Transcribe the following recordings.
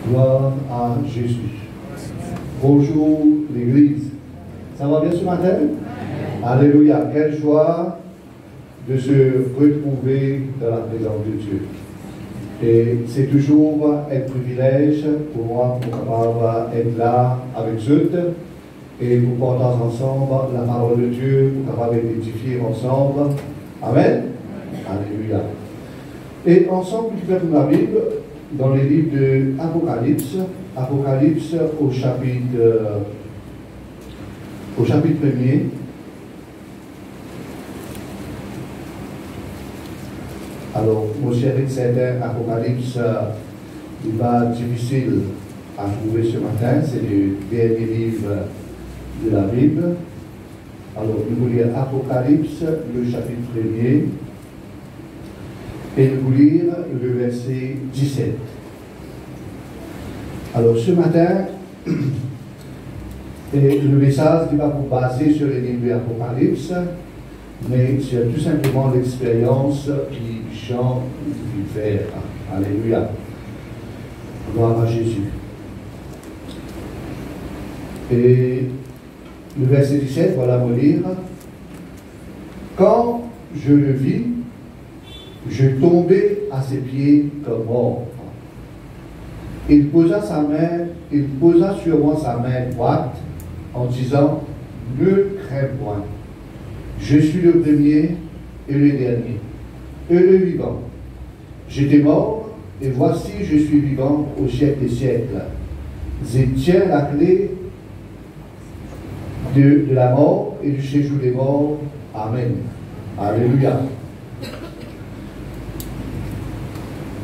Gloire à Jésus. Bonjour l'Église. Ça va bien ce matin? Alléluia. Quelle joie de se retrouver dans la présence de Dieu. Et c'est toujours un privilège pour moi pour pouvoir être là avec eux et nous portons ensemble la parole de Dieu pour pouvoir édifier ensemble. Amen. Alléluia. Et ensemble, nous faisons la Bible dans les livres de Apocalypse, Apocalypse au chapitre 1er. Alors, mon cher certain, Apocalypse, il va difficile à trouver ce matin, c'est le dernier livre de la Bible. Alors, nous allons lire Apocalypse, le chapitre 1er, et nous allons lire le verset 17. Alors, ce matin, le message n'est pas pour baser sur les livres de l'Apocalypse, mais c'est tout simplement l'expérience que Jean vit faire. Alléluia. Gloire à Jésus. Et le verset 17, voilà me lire. Quand je le vis, je tombais à ses pieds comme mort. Il posa sur moi sa main droite en disant, ne crains point. Je suis le premier et le dernier, et le vivant. J'étais mort, et voici je suis vivant au siècle des siècles. Je tiens la clé de la mort et du séjour des morts. Amen. Alléluia.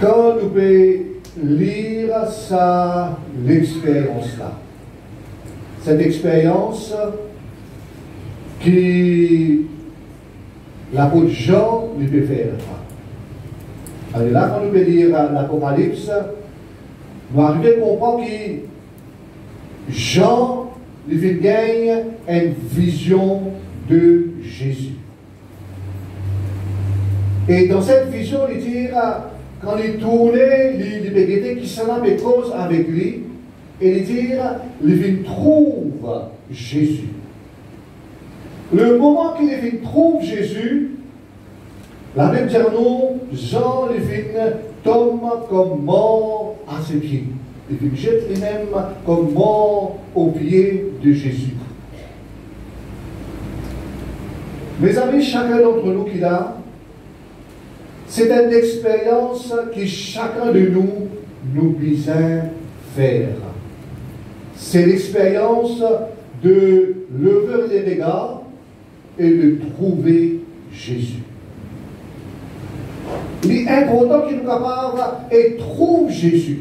Quand nous pouvons lire l'expérience-là, cette expérience qui l'apôtre Jean lui peut faire. Alors là, quand nous pouvons lire l'Apocalypse, nous arrivons à comprendre que Jean lui gagne une vision de Jésus. Et dans cette vision, il dit, quand il tournait, il peut qui s'en a des causes avec lui, et il dit, il trouve Jésus. Le moment qu'il trouve Jésus, la même dire non, Jean tombe comme mort à ses pieds. Il jette lui-même comme mort aux pieds de Jésus. Mes amis, chacun d'entre nous qui l'a, c'est une expérience que chacun de nous besoin faire. C'est l'expérience de lever les regards et de trouver Jésus. L'important qu'il nous capable et trouve Jésus.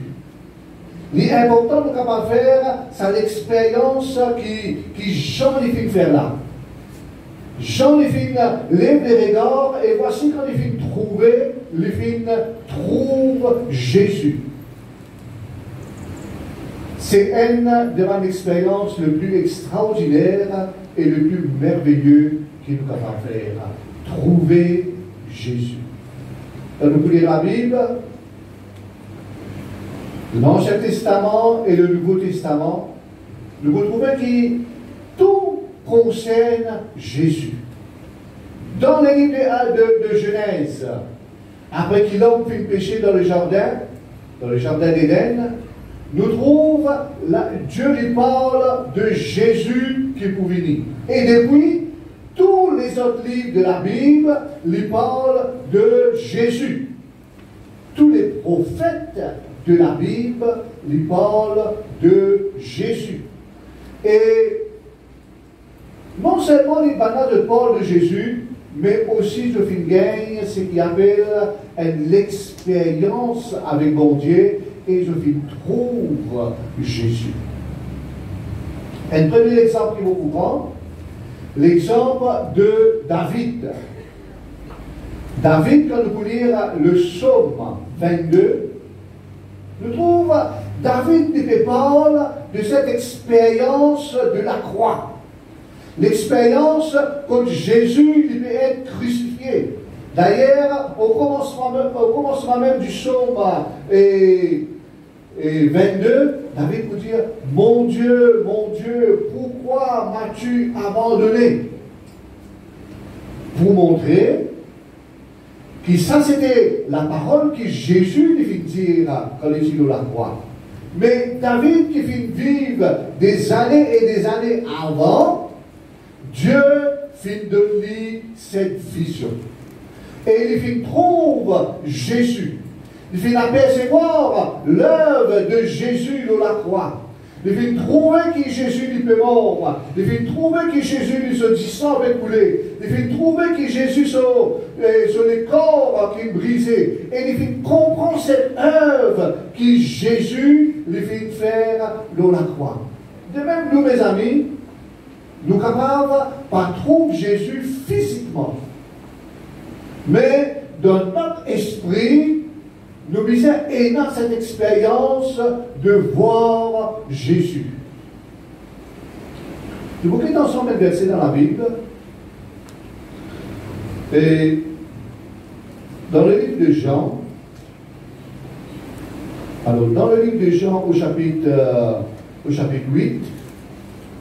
L'important qu'il nous capable de faire, c'est l'expérience qui Jean les fait faire là. Jean les fait lève les regards et voici quand il fait trouver, il fait trouve Jésus. C'est une de mes expériences le plus extraordinaire et le plus merveilleux qu'il nous capable de faire. Trouver Jésus. Nous pouvons lire la Bible, l'Ancien Testament et le Nouveau Testament. Nous pouvons trouver que tout concerne Jésus. Dans les livres de Genèse, après qu'il l'homme fait pécher dans le jardin d'Éden, nous trouvons, Dieu lui parle de Jésus qui pouvait venir. Et depuis, tous les autres livres de la Bible lui parlent de Jésus. Tous les prophètes de la Bible lui parlent de Jésus. Et non seulement les bananes de parlent de Jésus, mais aussi je gagne ce qu'il appelle l'expérience avec mon Dieu et je trouve Jésus. Un premier exemple qu'il faut vous prendre, l'exemple de David. David, quand nous pouvons lire le psaume 22, nous trouvons David qui parle de cette expérience de la croix. L'expérience quand Jésus il peut être crucifié. D'ailleurs, au commencement même du psaume et 22, David peut dire, mon Dieu, pourquoi m'as-tu abandonné? Pour montrer que ça c'était la parole que Jésus lui fit dire quand il est sur la croix. Mais David qui fit vivre des années et des années avant, Dieu fit de lui cette vision. Et il fit trouve Jésus. Il fit apercevoir l'œuvre de Jésus sur la croix. Il fit trouver que Jésus lui peut mort. Il fit trouver que Jésus lui se sang avait coulé. Il fit trouver que Jésus sur les corps qui brisait. Et il fit comprendre cette œuvre que Jésus lui fit faire sur la croix. De même, nous, mes amis, nous sommes capables de pas trouver Jésus physiquement. Mais dans notre esprit, nous avons cette expérience de voir Jésus. Nous voulons ensemble un verset dans la Bible. Et dans le livre de Jean, alors dans le livre de Jean au chapitre 8,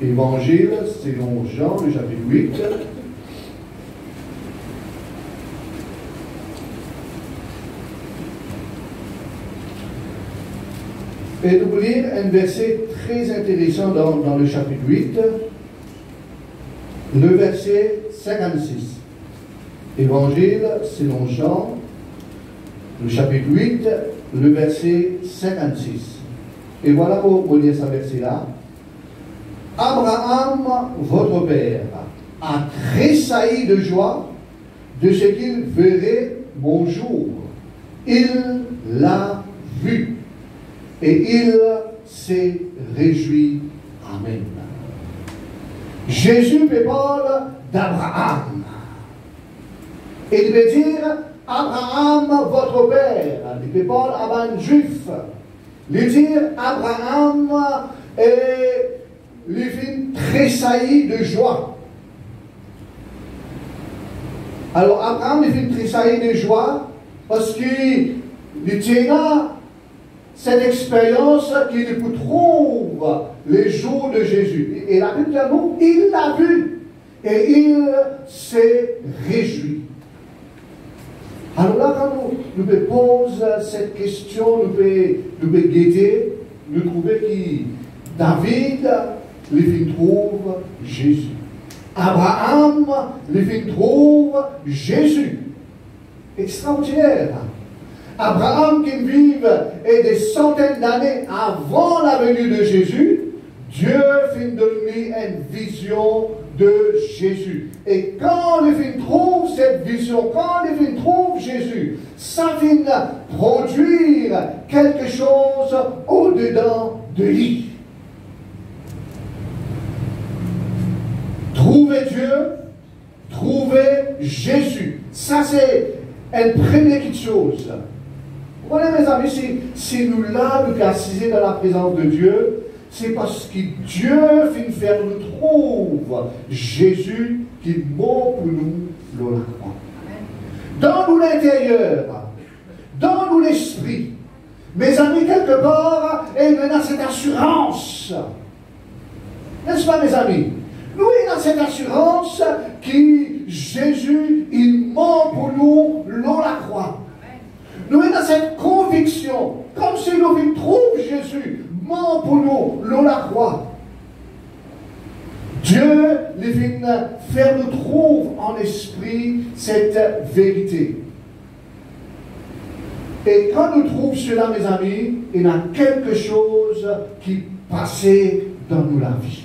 Évangile selon Jean, le chapitre 8. Et nous voulons lire un verset très intéressant dans le chapitre 8, le verset 56. Évangile selon Jean, le chapitre 8, le verset 56. Et voilà pour lire ce verset-là. Abraham, votre père, a tressailli de joie de ce qu'il verrait mon jour. Il l'a vu. Et il s'est réjoui. Amen. Jésus parle d'Abraham. Et il veut dire, Abraham, votre père. Il parle à un juif. Il veut dire, Abraham lui fit tressaillir de joie. Alors, Abraham lui fit tressaillir de joie parce qu'il tient cette expérience qu'il trouve les jours de Jésus. Et la Bible dit, il l'a vu et il s'est réjoui. Alors là, quand nous posons cette question, nous pouvons guetter, nous trouvons que David, il trouve Jésus. Abraham, il trouve Jésus. Extraordinaire. Abraham qui vive et des centaines d'années avant la venue de Jésus, Dieu fit de lui une vision de Jésus. Et quand il trouve cette vision, quand il trouve Jésus, ça vient produire quelque chose au-dedans de lui. Trouver Dieu, trouver Jésus. Ça c'est une première chose. Vous voyez mes amis, si nous là, nous assisons dans la présence de Dieu, c'est parce que Dieu finit faire nous trouve Jésus qui est mort pour nous dans la croix. Dans nous l'intérieur, dans nous l'esprit. Mes amis, quelque part, et nous avons cette assurance. N'est-ce pas mes amis? Nous avons cette assurance que Jésus est mort pour nous dans la croix. Nous avons cette conviction, comme si nous trouvions Jésus mort pour nous, l'on la croix. Dieu vient faire nous trouver en esprit cette vérité. Et quand nous trouvons cela, mes amis, il y a quelque chose qui passait dans nous la vie.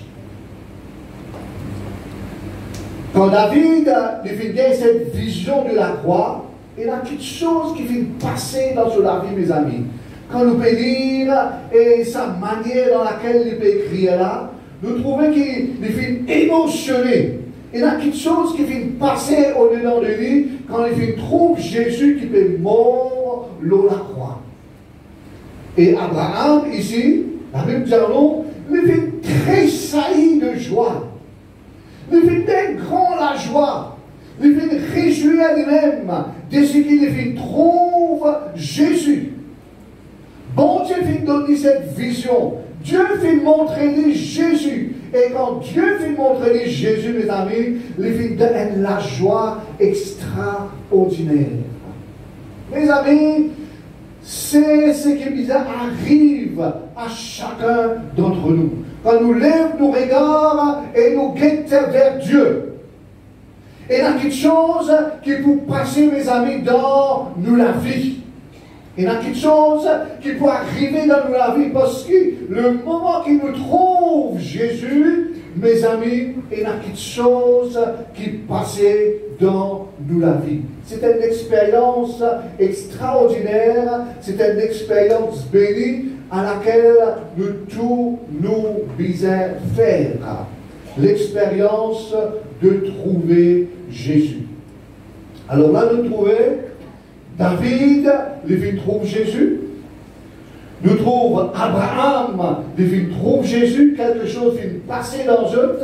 Quand David vient cette vision de la croix, il y a quelque chose qui vient passer dans la vie, mes amis. Quand nous pouvons lire et sa manière dans laquelle il peut écrire là, nous trouvons qu'il vient émotionné. Il y a quelque chose qui vient passer au-dedans de lui quand il trouve Jésus qui peut mort l'eau la croix. Et Abraham, ici, la Bible dit non, il vient tressaillir de joie. Il vient grand la joie. Il vient réjouir lui-même de ce qu'il trouve Jésus. Bon Dieu fit donner cette vision. Dieu fit montrer Jésus. Et quand Dieu fit montrer Jésus, mes amis, il fit donner la joie extraordinaire. Mes amis, c'est ce qui arrive à chacun d'entre nous. Quand nous lèvons nos regards et nous guettons vers Dieu. Et il y a quelque chose qui peut passer, mes amis, dans nous la vie. Il y a quelque chose qui peut arriver dans nous la vie parce que le moment qu'il nous trouve Jésus, mes amis, il y a quelque chose qui passait dans nous la vie. C'était une expérience extraordinaire, c'était une expérience bénie à laquelle nous tous nous visons faire. L'expérience de trouver Jésus. Alors là, nous trouvons David, il trouve Jésus. Nous trouvons Abraham, il trouve Jésus, quelque chose qui est passé dans eux.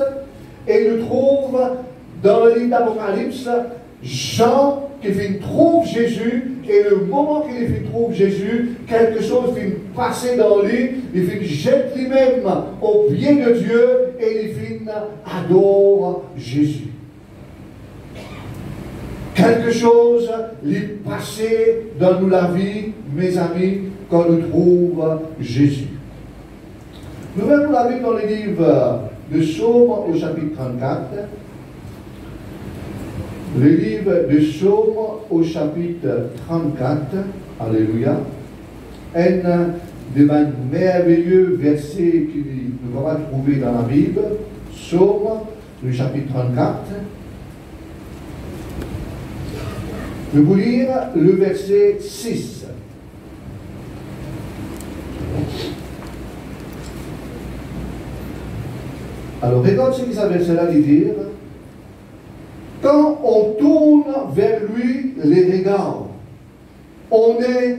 Et nous trouvons dans le livre d'Apocalypse, Jean qui trouve Jésus, et le moment qu'il trouve Jésus, quelque chose qui est passé dans lui, il jette lui-même au pied de Dieu, et il adore Jésus. Quelque chose est passé dans nous la vie, mes amis, quand nous trouvons Jésus. Nous verrons la vie dans le livre de Psaume au chapitre 34. Le livre de Psaume au chapitre 34. Alléluia. Un des merveilleux versets que nous allons trouver dans la Bible. Psaume, le chapitre 34. Je vais vous lire le verset 6. Alors, regarde ce que ça veut cela dire. Quand on tourne vers lui les regards, on est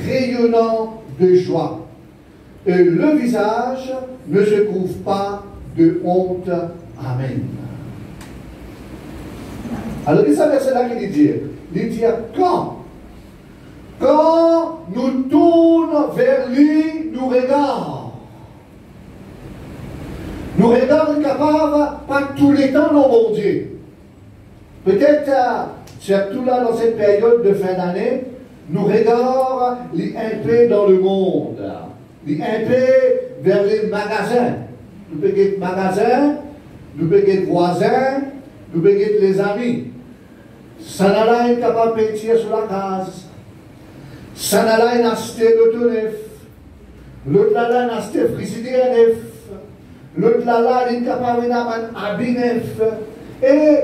rayonnant de joie. Et le visage ne se couvre pas de honte. Amen. Alors, qu'est-ce que ça veut cela qui dit? Il dit quand nous tournons vers lui, nous regardons. Nous regardons capables, pas tous les temps, non, mon Dieu. Peut-être, surtout là, dans cette période de fin d'année, nous regardons un peu dans le monde. Un peu vers les magasins. Nous pouvons être magasins, nous pouvons être voisins, nous pouvons être les amis. Sanala est capable de pétir sur la case. Sanala est acheté l'auto neuf. L'autre là est acheté frigidaire neuf. L'autre là est capable d'avoir un habit neuf. Et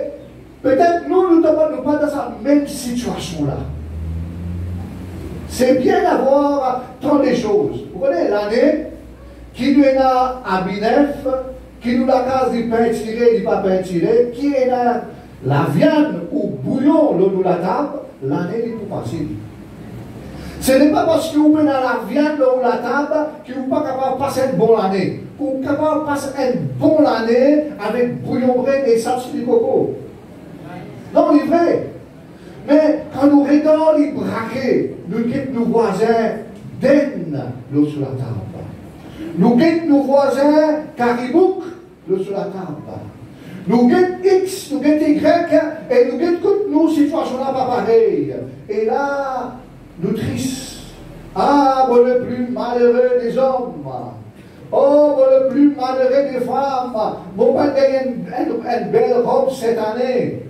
peut-être nous ne sommes pas dans cette même situation-là. C'est bien d'avoir tant de choses. Vous connaissez l'année qui nous a habit neuf, qui nous la case du pain tiré, du pas pain tiré, qui est là. La viande ou bouillon, l'eau de la table, l'année est plus facile. Ce n'est pas parce que vous avez la viande ou la table que vous n'êtes pas capable de passer une bonne année. Vous êtes capable de passer une bonne année avec bouillon bread et salsa de coco. Non, c'est vrai. Mais quand nous regardons les braquets, nous guettons nos voisins d'Aisne, l'eau sur la table. Nous guettons nos voisins Caribouc, l'eau sur la table. Nous guettons X, nous guettons Y, et nous guettons toutes nos situations là pas pareilles. Et là, nous tristes. Ah, bon, le plus malheureux des hommes. Oh, bon, le plus malheureux des femmes. Bon, pas gagner une belle robe cette année.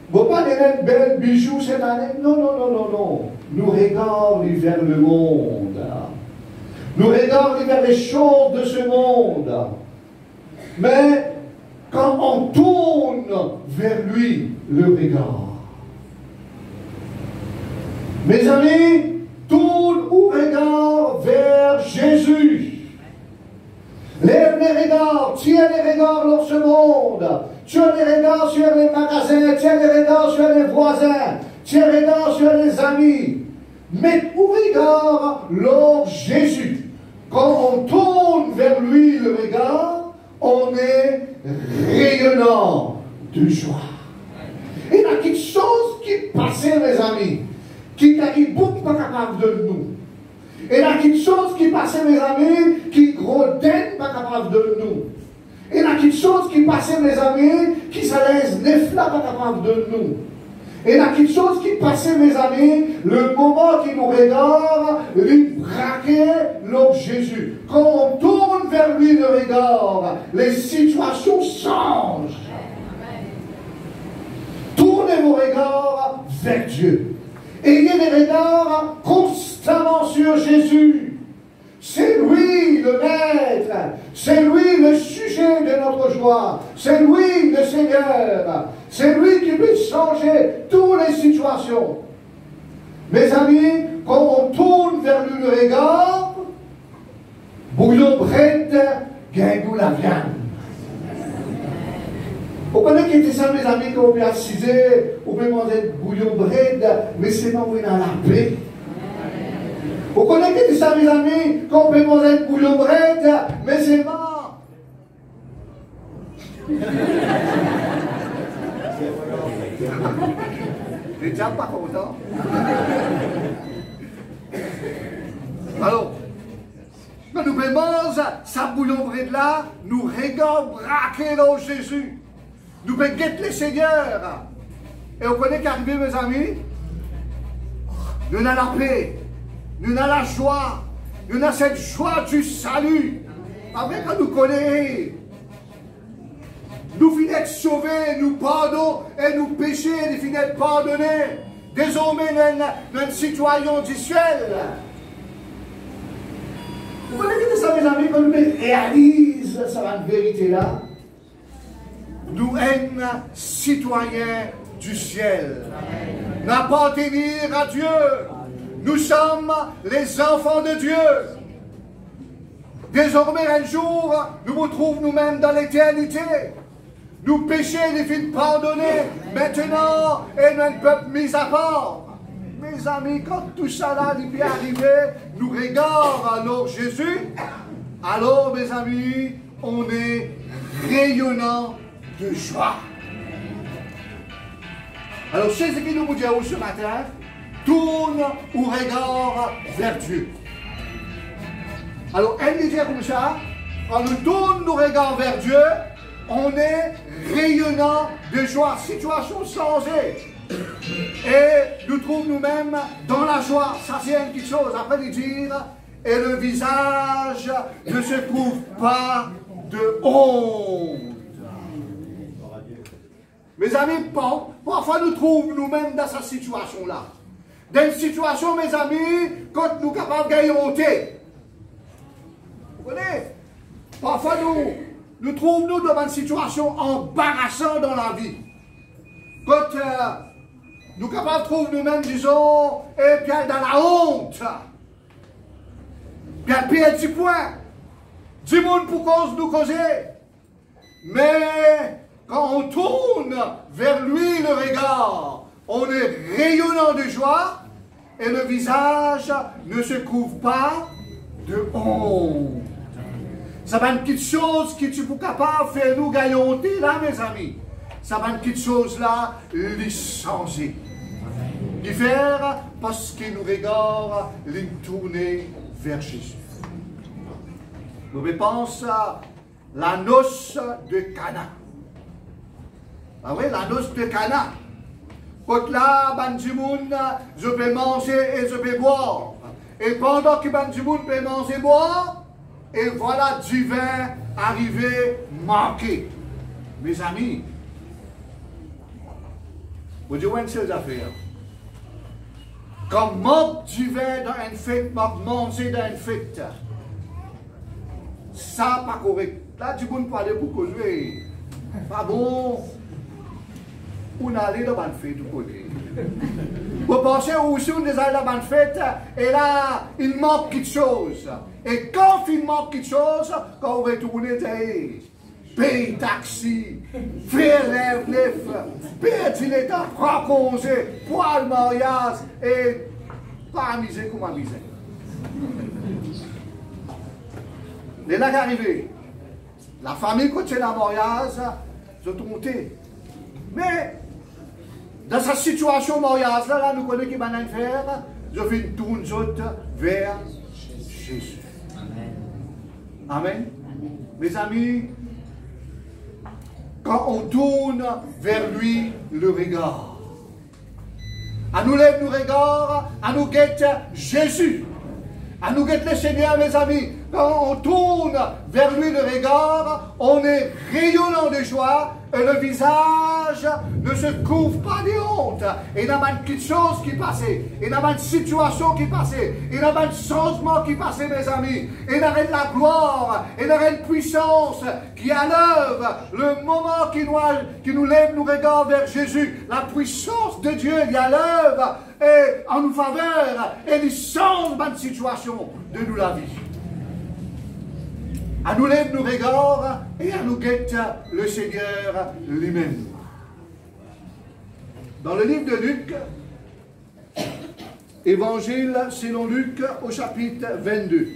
Bon, pas gagner une belle bijou cette année. Non, non, non, non, non. Nous regardons vers le monde. Nous regardons vers les choses de ce monde. Mais quand on tourne vers lui le regard. Mes amis, tourne ou regard vers Jésus. Lève les regards, tiens les regards dans ce monde. Tiens les regards sur les magasins, tiens les regards sur les voisins, tiens les regards sur les amis. Mais où regard lors Jésus? Quand on tourne vers lui le regard, on est rayonnant de joie. Et il y a quelque chose qui passe, mes amis, qui n'arrive beaucoup pas capable de nous. Et il y a quelque chose qui passait, mes amis, qui gros n'est pas capable de nous. Et il y a quelque chose qui passait, mes amis, qui ça laisse neuf là pas capable de nous. Et il y a quelque chose qui passait, mes amis, le moment qui nous regarde, lui braquer l'homme Jésus. Quand on tourne vers lui le regard, les situations changent. Tournez vos regards vers Dieu. Ayez des regards constamment sur Jésus. C'est lui le maître. C'est lui le sujet de notre joie. C'est lui le Seigneur. C'est lui qui peut changer toutes les situations. Mes amis, quand on tourne vers lui le regard, bouillon brette, gagne-nous la viande. Vous connaissez qui était ça, mes amis, quand on peut assiser, on peut manger bouillon brette, mais c'est pas où il a la paix. Vous connaissez qui était ça, mes amis, quand on peut manger bouillon brette, mais c'est mort. T'es déjà pas content. Alors, quand nous manger sa bouillon brette là, nous regardons braquer dans Jésus. Nous pouvons guetter le Seigneur. Et vous connaissez qu'arrivé, mes amis, nous avons la paix, nous avons la joie, nous avons cette joie du salut. Après, quand nous connaissons, nous finissons d'être sauvés, nous pardonnons et nous péchons, nous finissons d'être pardonnés. Désormais, nous sommes citoyens du ciel. Vous connaissez ça, mes amis, quand nous réalisons cette vérité-là? Nous sommes citoyens du ciel. N'appartenir à Dieu. Nous sommes les enfants de Dieu. Désormais, un jour, nous nous trouvons nous-mêmes dans l'éternité. Nous péchons, les filles pardonnés. Maintenant, et notre peuple mis à part. Mes amis, quand tout ça là est arrivé, nous regardons alors Jésus. Alors, mes amis, on est rayonnant de joie. Alors, c'est ce qui nous dit ce matin, tourne ou regarde vers Dieu. Alors, elle dit comme ça, quand nous tournons nos regards vers Dieu, on est rayonnant de joie, situation changée. Et nous trouvons nous-mêmes dans la joie. Ça, c'est une petite chose. Après, il dit, et le visage ne se couvre pas de honte. Mes amis, parfois nous trouvons nous-mêmes dans cette situation-là. Dans une situation, mes amis, quand nous sommes capables de gagner honter. Vous connaissez? Parfois nous trouvons nous dans une situation embarrassante dans la vie. Quand nous sommes capables de trouver nous-mêmes, disons, et puis dans la honte. Puis puis un petit point. 10 monde pour cause nous causer. Mais quand on tourne vers lui le regard, on est rayonnant de joie et le visage ne se couvre pas de honte. Ça va une petite chose qui tu peux capable de faire nous gagner là, mes amis. Ça va une petite chose là, les changer. Les faire parce qu'il nous regarde, les tourner vers Jésus. Nous pensons à la noce de Cana. Ah oui, la noce de Cana. Quand là, Bandimoun, je peux manger et je peux boire. Et pendant que Bandimoun peut manger et boire, et voilà du vin arrivé manqué. Mes amis, vous dites une seule affaire. Quand manque du vin dans une fête, manger dans une fête, ça pas correct. Là, du monde parler pour causer. Pas bon. On allait dans une fête tout côté. Vous pensez aussi on est allé dans une fête et là, il manque quelque chose. Et quand il manque quelque chose, quand on retourne, paye taxi, faire rêve neuf, paye l'état, prends congé, prends le mariage et pas amuser comme amuser. Les là qui arrivé, la famille quand c'est le mariage, je te monté. Mais dans cette situation mariage là, nous connaissons qui va faire, je fais une tourne vers Jésus. Amen. Amen. Mes amis, quand on tourne vers lui le regard, à nous lève nos regards, à nous guette Jésus, à nous guette le Seigneur, mes amis. Quand on tourne vers lui le regard, on est rayonnant de joie et le visage ne se couvre pas de honte. Et il n'y a pas de chose qui passait, il n'y a pas de situation qui passait, il n'y a pas de changement qui passait, mes amis. Il y a de la gloire, il y a de puissance qui à l'œuvre, le moment qui nous lève nos regards vers Jésus, la puissance de Dieu est à l'œuvre et en nous faveur et il change de situation de nous la vie. À nous lève nos regards et à nous guette le Seigneur lui-même. Dans le livre de Luc, Évangile selon Luc au chapitre 22.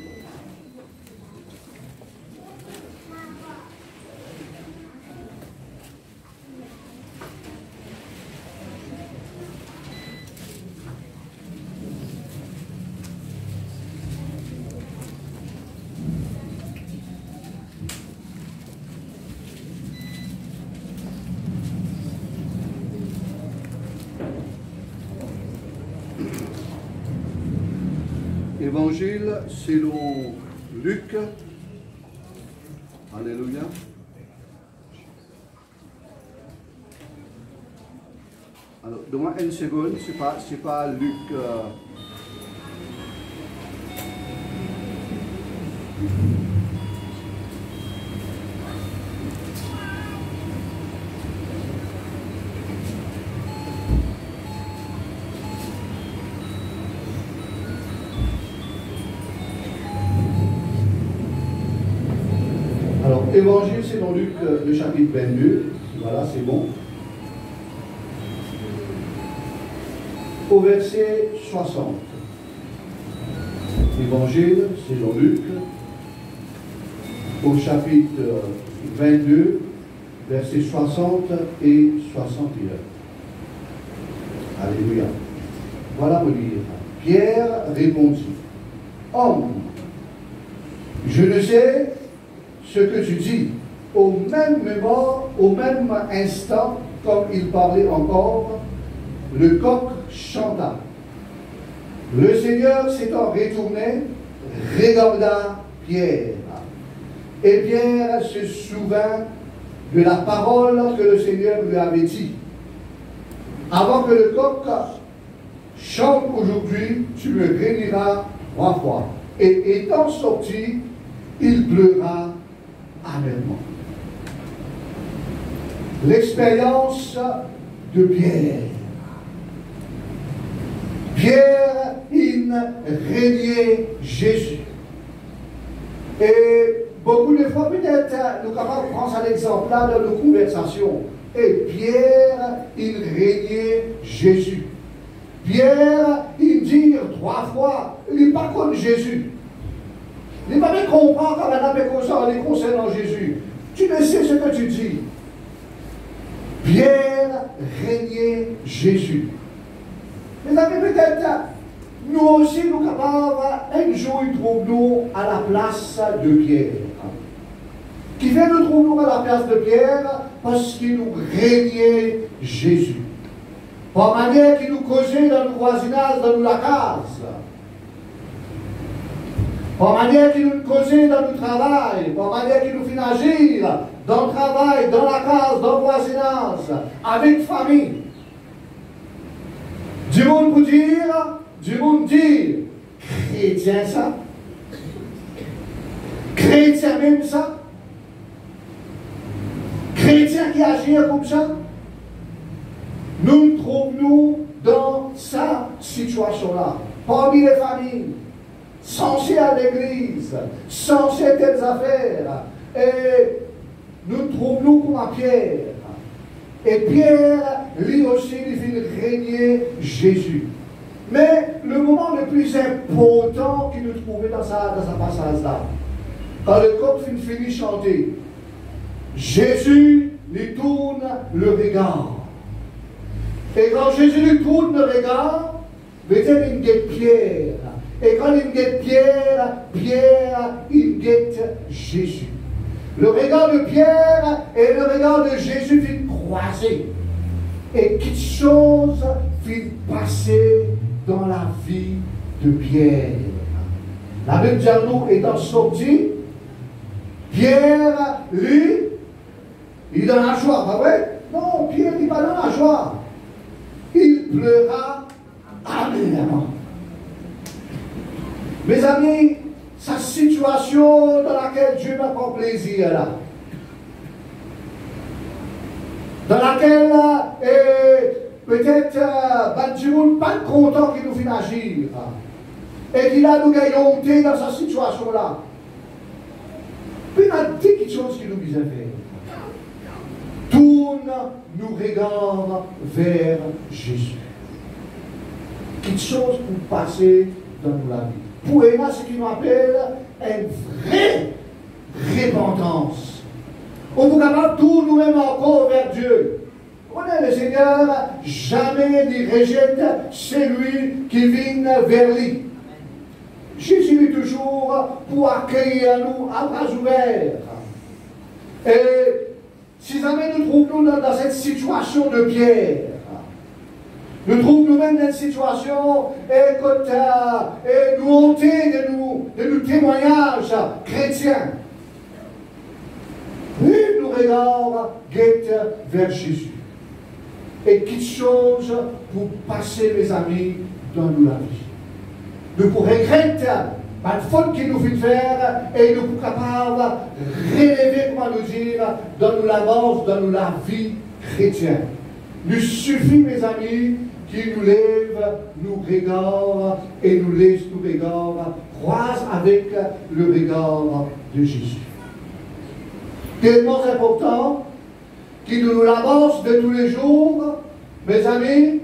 Évangile selon Luc. Alléluia. Alors, donne-moi une seconde, c'est pas Luc. Alors, Évangile selon Luc, le chapitre 22, voilà, c'est bon. Au verset 60. Évangile selon Luc, au chapitre 22, versets 60 et 61. Alléluia. Voilà me dire. Pierre répondit, homme, je ne sais ce que tu dis. Au même moment, au même instant, comme il parlait encore, le coq chanta. Le Seigneur s'étant retourné, regarda Pierre. Et Pierre se souvint de la parole que le Seigneur lui avait dit. Avant que le coq chante aujourd'hui, tu me réuniras 3 fois. Et étant sorti, il pleura amèrement. L'expérience de Pierre. Pierre, il régnait Jésus. Et beaucoup de fois, peut-être, nous capables de prendre cet exemple-là dans nos conversations. Et Pierre, il régnait Jésus. Pierre, il dit 3 fois, il n'est pas comme Jésus. Il n'est pas bien comprendre quand madame est comme ça, on est concernant Jésus. Tu ne sais ce que tu dis. Pierre régnait Jésus. Mes amis, peut-être, nous aussi, nous sommes capables, un jour, nous trouvons à la place de Pierre. Qui fait nous trouvons à la place de Pierre parce qu'il nous régnait Jésus. Par manière qu'il nous causait dans le voisinage, dans la case. Par manière qu'il nous causait dans le travail. Par manière qu'il nous fait agir dans le travail, dans la case, dans le voisinage, avec famille. Du monde pour dire, du monde dire, chrétien ça. Chrétien même ça. Chrétien qui agit comme ça. Nous nous trouvons dans cette situation-là, parmi les familles, censées à l'église, censées telles affaires, et nous trouvons comme à Pierre. Et Pierre, lui aussi, il fait régner Jésus. Mais le moment le plus important qu'il nous trouvait dans sa passage-là, quand le coq finit de chanter, Jésus lui tourne le regard. Et quand Jésus lui tourne le regard, mettez une guette Pierre. Et quand il guette Pierre, Pierre, il guette Jésus. Le regard de Pierre et le regard de Jésus fit croiser. Et quelque chose fit passer dans la vie de Pierre. La Bible dit à nous, étant sorti, Pierre, lui, il est dans la joie, pas vrai? Non, Pierre n'est pas dans la joie. Il pleura amèrement. Mes amis, sa situation dans laquelle Dieu n'a pas plaisir là, dans laquelle peut-être Dieu n'est pas content qu'il nous fasse agir, et qu'il a nous gagnonté dans sa situation là. Puis il a dit quelque chose qu'il nous disait faire. Tourne nos regards vers Jésus. Quelque chose pour passer dans la vie. Pour Emma, ce qui nous appelle une vraie repentance. On vous capable tout nous-mêmes encore vers Dieu. On est le Seigneur, jamais ne rejette celui qui vient vers lui. Jésus est toujours pour accueillir nous à bras ouverts. Et si jamais nous trouvons dans cette situation de Pierre, nous trouvons nous-mêmes dans cette situation et nous honter de nos témoignages chrétiens. Nous regardons vers Jésus. Et quelque chose pour passer, mes amis, dans nous la vie. Nous pourrons regretter la faute qu'il nous fait faire et nous sommes capables de relever, comment nous dire, dans nous l'avance, dans nous la vie chrétienne. Il suffit, mes amis, qu'il nous lève, nous regarde et nous laisse nous regarder, croise avec le regard de Jésus. Tellement important qu'il nous l'avance de tous les jours, mes amis,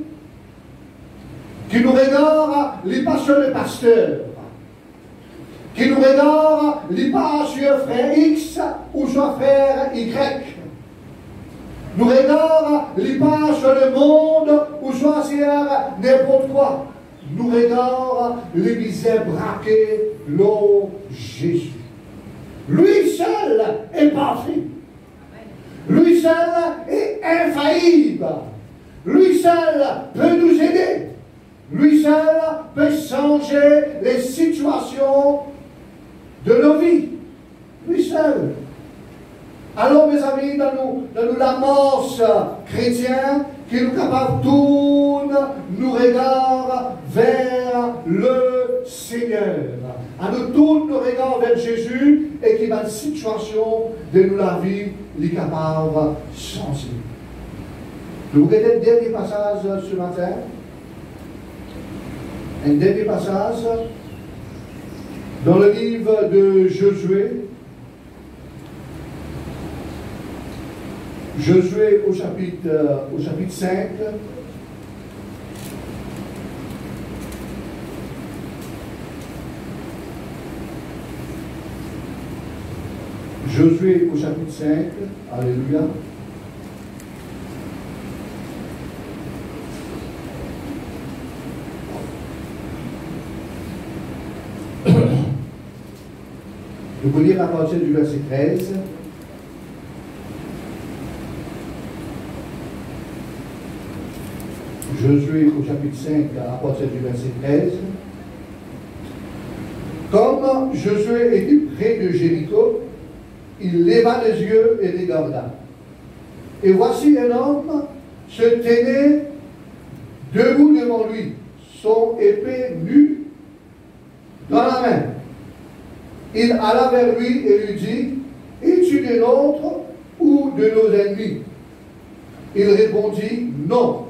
qui nous regarde, les pas sur le pasteur, qui nous regarde, les pas sur frère X ou sur frère Y, nous regarde, les pas sur le monde ou sur n'importe quoi, nous regarde, les misères braquées, l'eau Jésus. Lui seul est parfait. Lui seul est infaillible. Lui seul peut nous aider. Lui seul peut changer les situations de nos vies. Lui seul. Alors, mes amis, dans nous l'amorce chrétien, qui nous capable tourne nous regarde vers le Seigneur. À nous tourne nos regards vers Jésus et qui va une situation de nous la vie, les capable de changer. Je vous regardez le dernier passage ce matin. Un dernier passage dans le livre de Josué. Josué au chapitre 5. Josué au chapitre 5. Alléluia. Je peux lire à partir du verset 13. Josué au chapitre 5, à partir du verset 13. Comme Josué était près de Jéricho, il leva les yeux et regarda. Et voici un homme se tenait debout devant lui, son épée nue dans la main. Il alla vers lui et lui dit, « Es-tu des nôtres ou de nos ennemis ?» Il répondit, « Non.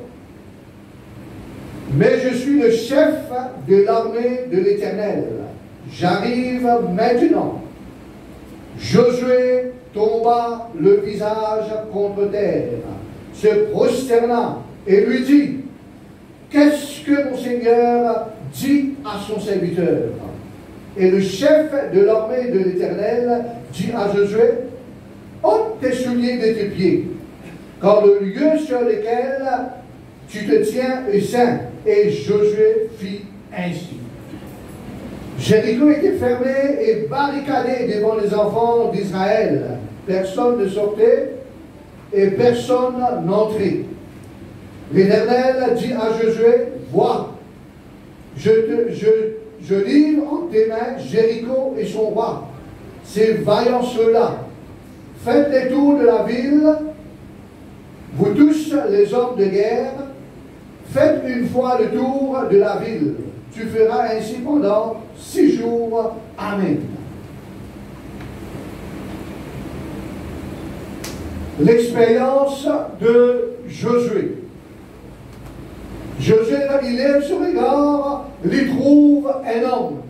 Mais je suis le chef de l'armée de l'Éternel. J'arrive maintenant. » Josué tomba le visage contre terre, se prosterna et lui dit, « Qu'est-ce que mon Seigneur dit à son serviteur ?» Et le chef de l'armée de l'Éternel dit à Josué, « ôte tes souliers de tes pieds, car le lieu sur lequel tu te tiens est saint. » Et Josué fit ainsi. Jéricho était fermé et barricadé devant les enfants d'Israël. Personne ne sortait et personne n'entrait. L'Éternel dit à Josué, vois, je livre en tes mains Jéricho et son roi, ces vaillants ceux-là. Faites les tours de la ville, vous tous les hommes de guerre, faites une fois le tour de la ville. Tu feras ainsi pendant 6 jours. Amen. L'expérience de Josué. Josué, quand il lève son regard, il trouve un homme.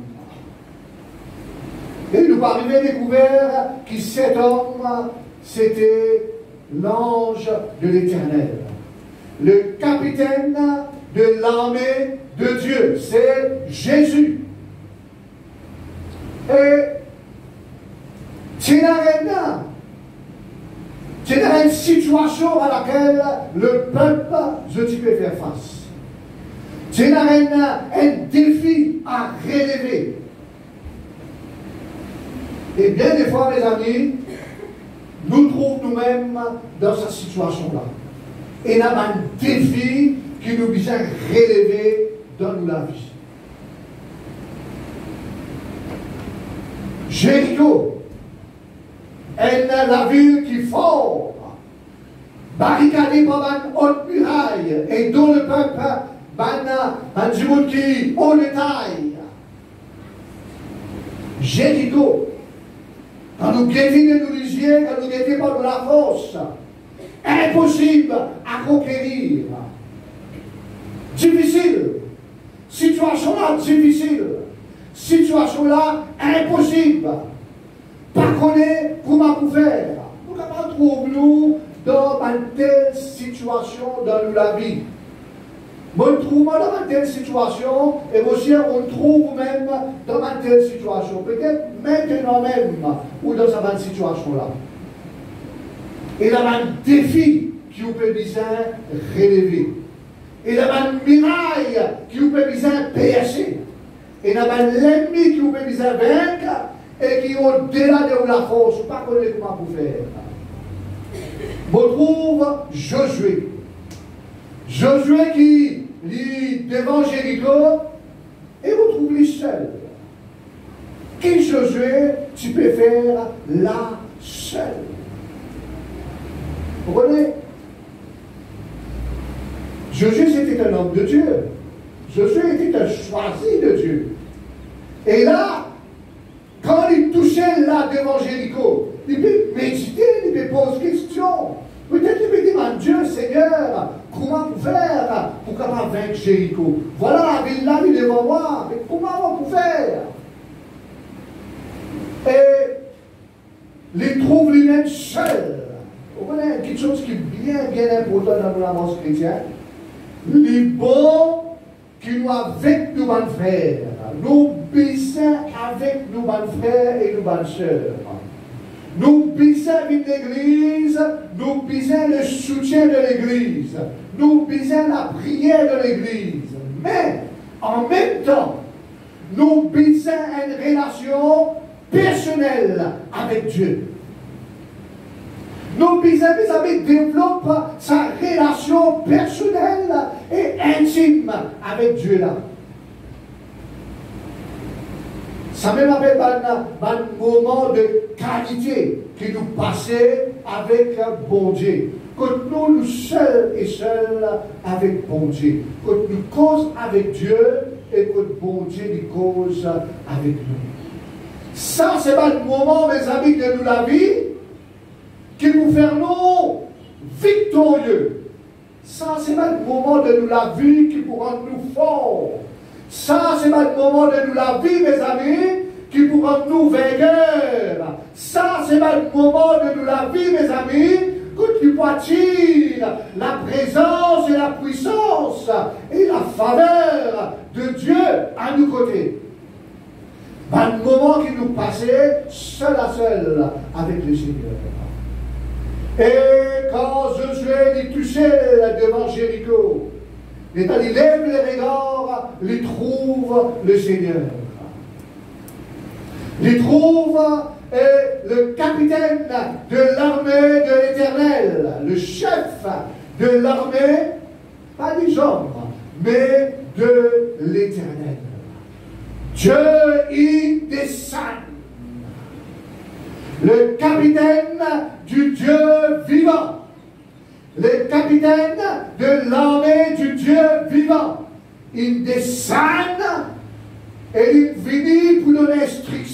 Et il nous paraît découvert que cet homme, c'était l'ange de l'Éternel. Le capitaine de l'armée de Dieu, c'est Jésus. Et c'est une situation à laquelle le peuple je peut faire face. C'est un défi à relever. Et bien des fois, mes amis, nous trouvons nous-mêmes dans cette situation-là. Et il y a un défi qui nous vient relever dans la vie. Jéricho est la ville qui est forte, barricadée par une haute muraille, et dont le peuple un monde qui au détail. Jéricho, quand nous guettons de nous lisier, quand nous guettons par de la force, impossible à conquérir. Difficile. Situation là difficile. Situation là impossible. Pas connaître comment vous faire. Nous ne trouvons nous dans une telle situation dans la vie. Nous nous trouvons dans une telle situation et aussi on trouve même dans une telle situation. Peut-être maintenant même ou dans cette situation-là. Il y a un défi qui vous peut bien relever. Il y a un miraille qui vous peut bien percer. Il y a un ennemi qui vous peut bien vaincre et qui est au-delà de la force. Vous ne connaissez pas comment vous faire. Vous trouve Josué. Josué qui lit devant Jéricho et vous trouvez seul. Qui Josué tu peux faire là seul? Vous comprenez? Josué c'était un homme de Dieu. Josué était un choisi de Dieu. Et là, quand il touchait là devant Jéricho, il peut méditer, il peut poser question. Peut-être il peut dire à Dieu, Seigneur, comment faire pour capable vaincre Jéricho? Voilà la ville là, il est devant moi, mais comment on peut faire? Et il trouve lui-même seul. Vous connaissez quelque chose qui est bien important dans l'avance chrétienne. Les bons qui nous avec nous, bonnes frères. Nous baissons avec nous, bonnes frères et nous, bonnes sœurs. Nous baissons avec l'église, nous baissons le soutien de l'église, nous baissons la prière de l'église. Mais, en même temps, nous baissons une relation personnelle avec Dieu. Nos amis développent sa relation personnelle et intime avec Dieu là. Ça me rappelle un moment de qualité que nous passons avec bon Dieu. Quand nous seuls et seuls avec bon Dieu. Quand nous causons avec Dieu et quand bon Dieu nous cause avec nous. Ça, c'est pas le moment, mes amis, de nous la vie qui nous faisons victorieux. Ça, c'est pas le moment de nous la vie qui pour rendre nous forts. Ça, c'est pas le moment de nous la vie, mes amis, qui pour rendre nous vainqueurs. Ça, c'est pas le moment de nous la vie, mes amis, qui pour attirer la présence et la puissance et la faveur de Dieu à nos côtés. Un moment qui nous passait seul à seul avec le Seigneur. Et quand Josué est touché devant Il trouve le capitaine de l'armée de l'Éternel, le chef de l'armée, pas des hommes, mais de l'Éternel. Dieu y descend. Le capitaine du Dieu vivant. Le capitaine de l'armée du Dieu vivant. Il descend et il finit pour donner instruction.